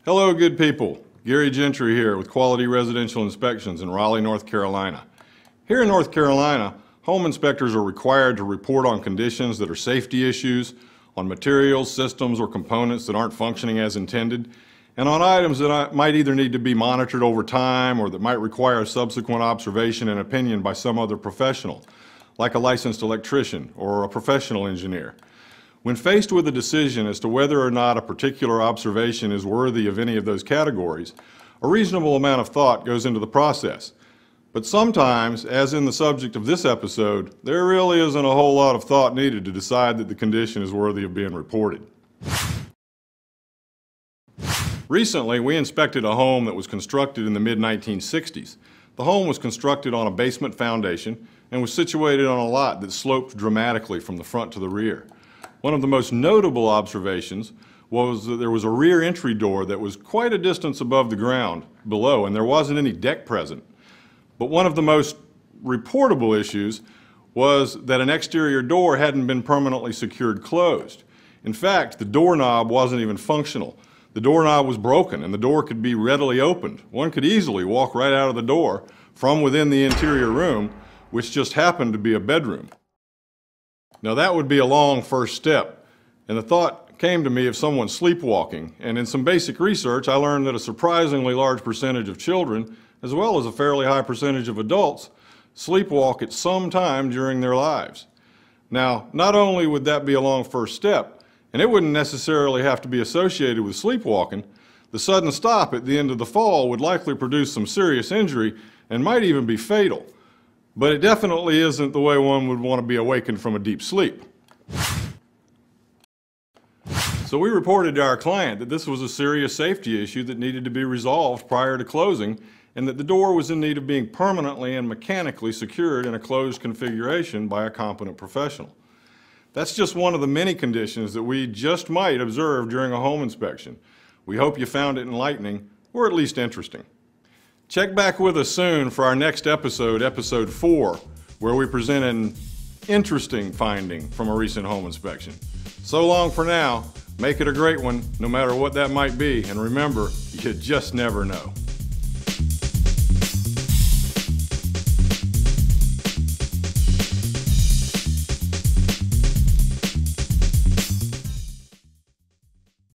Hello, good people. Gary Gentry here with Quality Residential Inspections in Raleigh, North Carolina. Here in North Carolina, home inspectors are required to report on conditions that are safety issues, on materials, systems, or components that aren't functioning as intended, and on items that might either need to be monitored over time or that might require subsequent observation and opinion by some other professional, like a licensed electrician or a professional engineer. When faced with a decision as to whether or not a particular observation is worthy of any of those categories, a reasonable amount of thought goes into the process. But sometimes, as in the subject of this episode, there really isn't a whole lot of thought needed to decide that the condition is worthy of being reported. Recently, we inspected a home that was constructed in the mid-1960s. The home was constructed on a basement foundation and was situated on a lot that sloped dramatically from the front to the rear. One of the most notable observations was that there was a rear entry door that was quite a distance above the ground below, and there wasn't any deck present. But one of the most reportable issues was that an exterior door hadn't been permanently secured closed. In fact, the doorknob wasn't even functional. The doorknob was broken and the door could be readily opened. One could easily walk right out of the door from within the interior room, which just happened to be a bedroom. Now that would be a long first step, and the thought came to me of someone sleepwalking, and in some basic research I learned that a surprisingly large percentage of children, as well as a fairly high percentage of adults, sleepwalk at some time during their lives. Now, not only would that be a long first step, and it wouldn't necessarily have to be associated with sleepwalking, the sudden stop at the end of the fall would likely produce some serious injury and might even be fatal. But it definitely isn't the way one would want to be awakened from a deep sleep. So we reported to our client that this was a serious safety issue that needed to be resolved prior to closing, and that the door was in need of being permanently and mechanically secured in a closed configuration by a competent professional. That's just one of the many conditions that we just might observe during a home inspection. We hope you found it enlightening, or at least interesting. Check back with us soon for our next episode, episode 4, where we present an interesting finding from a recent home inspection. So long for now. Make it a great one, no matter what that might be, and remember, you just never know.